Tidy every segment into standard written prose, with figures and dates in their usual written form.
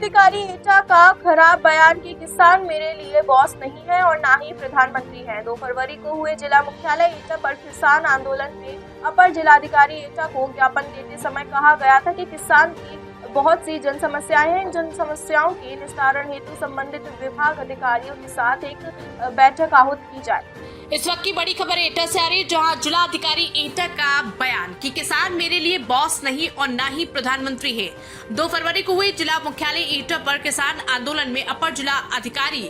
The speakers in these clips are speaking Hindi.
जिलाधिकारी एटा का खराब बयान कि किसान मेरे लिए बॉस नहीं है और ना ही प्रधानमंत्री है। 2 फरवरी को हुए जिला मुख्यालय एटा पर किसान आंदोलन में अपर जिलाधिकारी एटा को ज्ञापन देते समय कहा गया था कि किसान की बहुत सी जन समस्याएं हैं। इन जन समस्याओं के निस्तारण हेतु संबंधित विभाग अधिकारियों के साथ एक बैठक आहूत की जाए। इस वक्त की बड़ी खबर एटा से आ रही है, जहां जिलाधिकारी एटा का बयान कि किसान मेरे लिए बॉस नहीं और ना ही प्रधानमंत्री है। 2 फरवरी को हुए जिला मुख्यालय एटा पर किसान आंदोलन में अपर जिला अधिकारी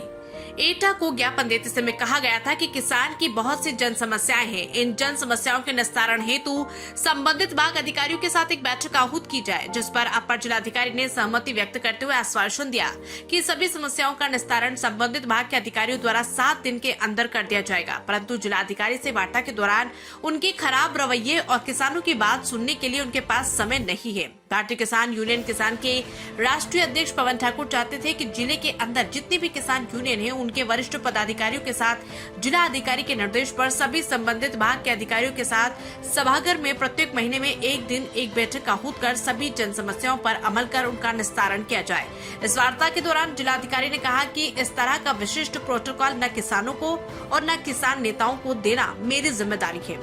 एटा को ज्ञापन देते समय कहा गया था कि किसान की बहुत सी जन समस्याएं हैं। इन जन समस्याओं के निस्तारण हेतु संबंधित विभाग अधिकारियों के साथ एक बैठक आहूत की जाए, जिस पर अपर जिलाधिकारी ने सहमति व्यक्त करते हुए आश्वासन दिया कि सभी समस्याओं का निस्तारण संबंधित विभाग के अधिकारियों द्वारा 7 दिन के अंदर कर दिया जाएगा। परंतु जिलाधिकारी से वार्ता के दौरान उनके खराब रवैये और किसानों की बात सुनने के लिए उनके पास समय नहीं है। भारतीय किसान यूनियन किसान के राष्ट्रीय अध्यक्ष पवन ठाकुर चाहते थे कि जिले के अंदर जितने भी किसान यूनियन हैं, उनके वरिष्ठ पदाधिकारियों के साथ जिला अधिकारी के निर्देश पर सभी संबंधित विभाग के अधिकारियों के साथ सभागार में प्रत्येक महीने में एक दिन एक बैठक आहूत कर सभी जन समस्याओं पर अमल कर उनका निस्तारण किया जाए। इस वार्ता के दौरान जिलाधिकारी ने कहा कि इस तरह का विशिष्ट प्रोटोकॉल न किसानों को और न किसान नेताओं को देना मेरी जिम्मेदारी है।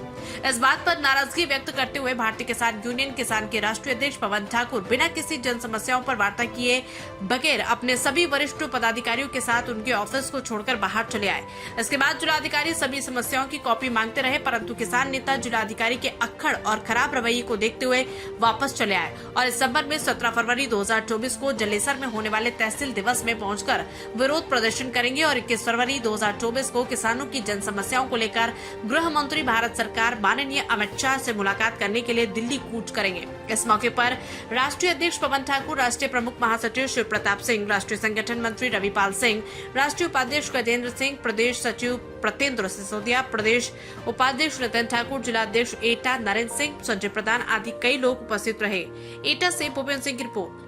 इस बात पर नाराजगी व्यक्त करते हुए भारतीय किसान यूनियन किसान के राष्ट्रीय अध्यक्ष पवन ठाकुर बिना किसी जन समस्याओं पर वार्ता किए बगैर अपने सभी वरिष्ठ पदाधिकारियों के साथ उनके ऑफिस को छोड़कर बाहर चले आए। इसके बाद जिलाधिकारी सभी समस्याओं की कॉपी मांगते रहे, परंतु किसान नेता जिलाधिकारी के अक्खड़ और खराब रवैये को देखते हुए वापस चले आए और इस संबंध में 17 फरवरी 2024 को जलेसर में होने वाले तहसील दिवस में पहुंचकर विरोध प्रदर्शन करेंगे और 21 फरवरी 2024 को किसानों की जन समस्याओं को लेकर गृह मंत्री भारत सरकार माननीय अमित शाह से मुलाकात करने के लिए दिल्ली कूच करेंगे। इस मौके पर राष्ट्रीय अध्यक्ष पवन ठाकुर, राष्ट्रीय प्रमुख महासचिव शिव प्रताप सिंह, राष्ट्रीय संगठन मंत्री रविपाल सिंह, राष्ट्रीय उपाध्यक्ष गजेंद्र सिंह, प्रदेश सचिव प्रतेंद्र सिसोदिया, प्रदेश उपाध्यक्ष नितिन ठाकुर, जिलाध्यक्ष एटा नरेंद्र सिंह, संजय प्रधान आदि कई लोग उपस्थित रहे। एटा से भूपेंद्र सिंह की रिपोर्ट।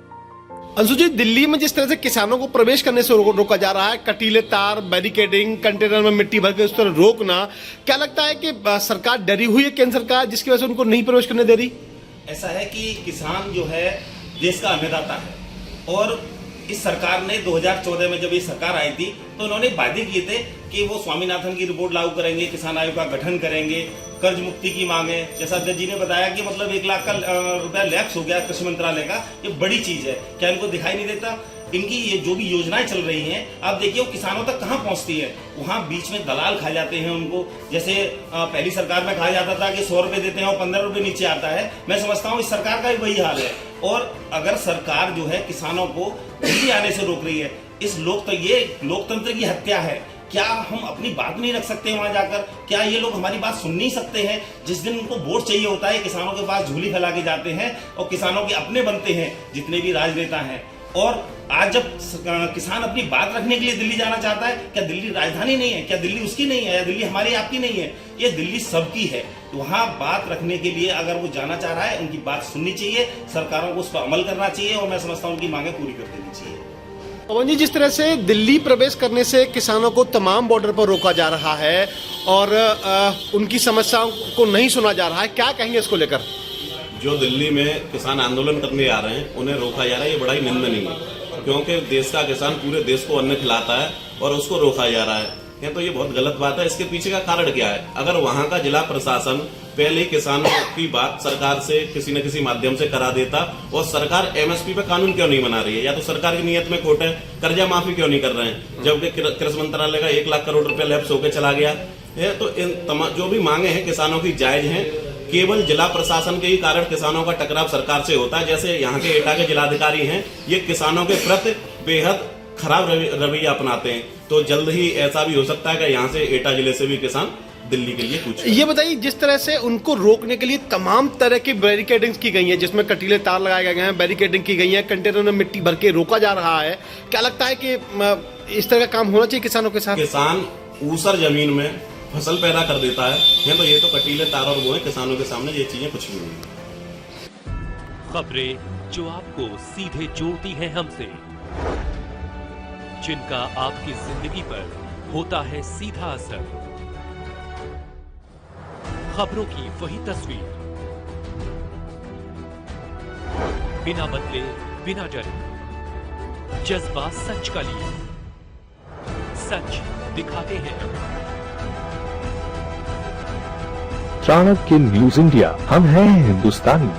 अंशु जी, दिल्ली में जिस तरह से किसानों को प्रवेश करने से रोका जा रहा है, कटीले तार, बैरिकेडिंग, कंटेनर में मिट्टी भर के उस तरह रोकना, क्या लगता है कि सरकार डरी हुई है, केंद्र सरकार, जिसकी वजह से उनको नहीं प्रवेश करने दे रही? ऐसा है कि किसान जो है देश का अन्नदाता है और इस सरकार ने 2014 में जब ये सरकार आई थी तो उन्होंने वादे किए थे कि वो स्वामीनाथन की रिपोर्ट लागू करेंगे, किसान आयोग का गठन करेंगे, कर्ज मुक्ति की मांगे। जैसा अध्यक्ष जी ने बताया कि मतलब 1 लाख का रुपया लैप्स हो गया कृषि मंत्रालय का, ये बड़ी चीज है। क्या इनको दिखाई नहीं देता? इनकी ये जो भी योजनाएं चल रही हैं, आप देखिए वो किसानों तक कहाँ पहुंचती है। वहाँ बीच में दलाल खा जाते हैं उनको। जैसे पहली सरकार में कहा जाता था कि 100 रुपए देते हैं और 15 रुपए नीचे आता है। मैं समझता हूँ इस सरकार का भी वही हाल है। और अगर सरकार जो है किसानों को दिल्ली आने से रोक रही है, इस ये लोकतंत्र की हत्या है। क्या हम अपनी बात नहीं रख सकते वहां जाकर? क्या ये लोग हमारी बात सुन नहीं सकते हैं? जिस दिन उनको वोट चाहिए होता है, किसानों के पास झोली फैला के जाते हैं और किसानों के अपने बनते हैं जितने भी राजनेता हैं। और आज जब किसान अपनी बात रखने के लिए दिल्ली जाना चाहता है, क्या दिल्ली राजधानी नहीं है? क्या दिल्ली उसकी नहीं है? या दिल्ली हमारी आपकी नहीं है? ये दिल्ली सबकी है। तो वहां बात रखने के लिए अगर वो जाना चाह रहा है, उनकी बात सुननी चाहिए, सरकारों को उस पर अमल करना चाहिए और मैं समझता हूँ उनकी मांगे पूरी कर देनी चाहिए। पवन जी, जिस तरह से दिल्ली प्रवेश करने से किसानों को तमाम बॉर्डर पर रोका जा रहा है और उनकी समस्याओं को नहीं सुना जा रहा है, क्या कहेंगे इसको लेकर? जो दिल्ली में किसान आंदोलन करने आ रहे हैं, उन्हें रोका जा रहा है, ये बड़ा ही निंदनीय है, क्योंकि देश का किसान पूरे देश को अन्न खिलाता है और उसको रोका जा रहा है। तो ये बहुत गलत बात है। इसके पीछे का कारण क्या है? अगर वहां का जिला प्रशासन पहले किसानों की बात सरकार से किसी न किसी माध्यम से करा देता, और सरकार एमएसपी पे कानून क्यों नहीं बना रही है? या तो सरकार की नीयत में खोट है, कर्जा माफी क्यों नहीं कर रहे हैं, जबकि कृषि मंत्रालय का 1 लाख करोड़ रुपया लैप्स होकर चला गया है। तो इन जो भी मांगे हैं किसानों की जायज हैं, केवल जिला प्रशासन के ही कारण किसानों का टकराव सरकार से होता है। जैसे यहाँ के एटा के जिलाधिकारी हैं, ये किसानों के प्रति बेहद खराब रवैया अपनाते हैं। तो जल्द ही ऐसा भी हो सकता है कि यहाँ से एटा जिले से भी किसान दिल्ली के लिए कुछ। ये बताइए, जिस तरह से उनको रोकने के लिए तमाम तरह की बैरिकेडिंग की गई है, जिसमें कटीले तार लगाए गए हैं, बैरिकेडिंग की गई है, कंटेनर में मिट्टी भर के रोका जा रहा है, क्या लगता है कि इस तरह का काम होना चाहिए किसानों के साथ? किसान ऊसर जमीन में फसल पैदा कर देता है, तो ये तो कटीले तार और वो है, किसानों के सामने ये चीजें कुछ भी नहीं। खबरें जो आपको सीधे जोड़ती हैं हमसे, जिनका आपकी जिंदगी पर होता है सीधा असर, खबरों की वही तस्वीर, बिना बदले बिना डरे, जज्बा सच का लिए, सच दिखाते हैं। चाणक्य न्यूज इंडिया, हम हैं हिंदुस्तानी।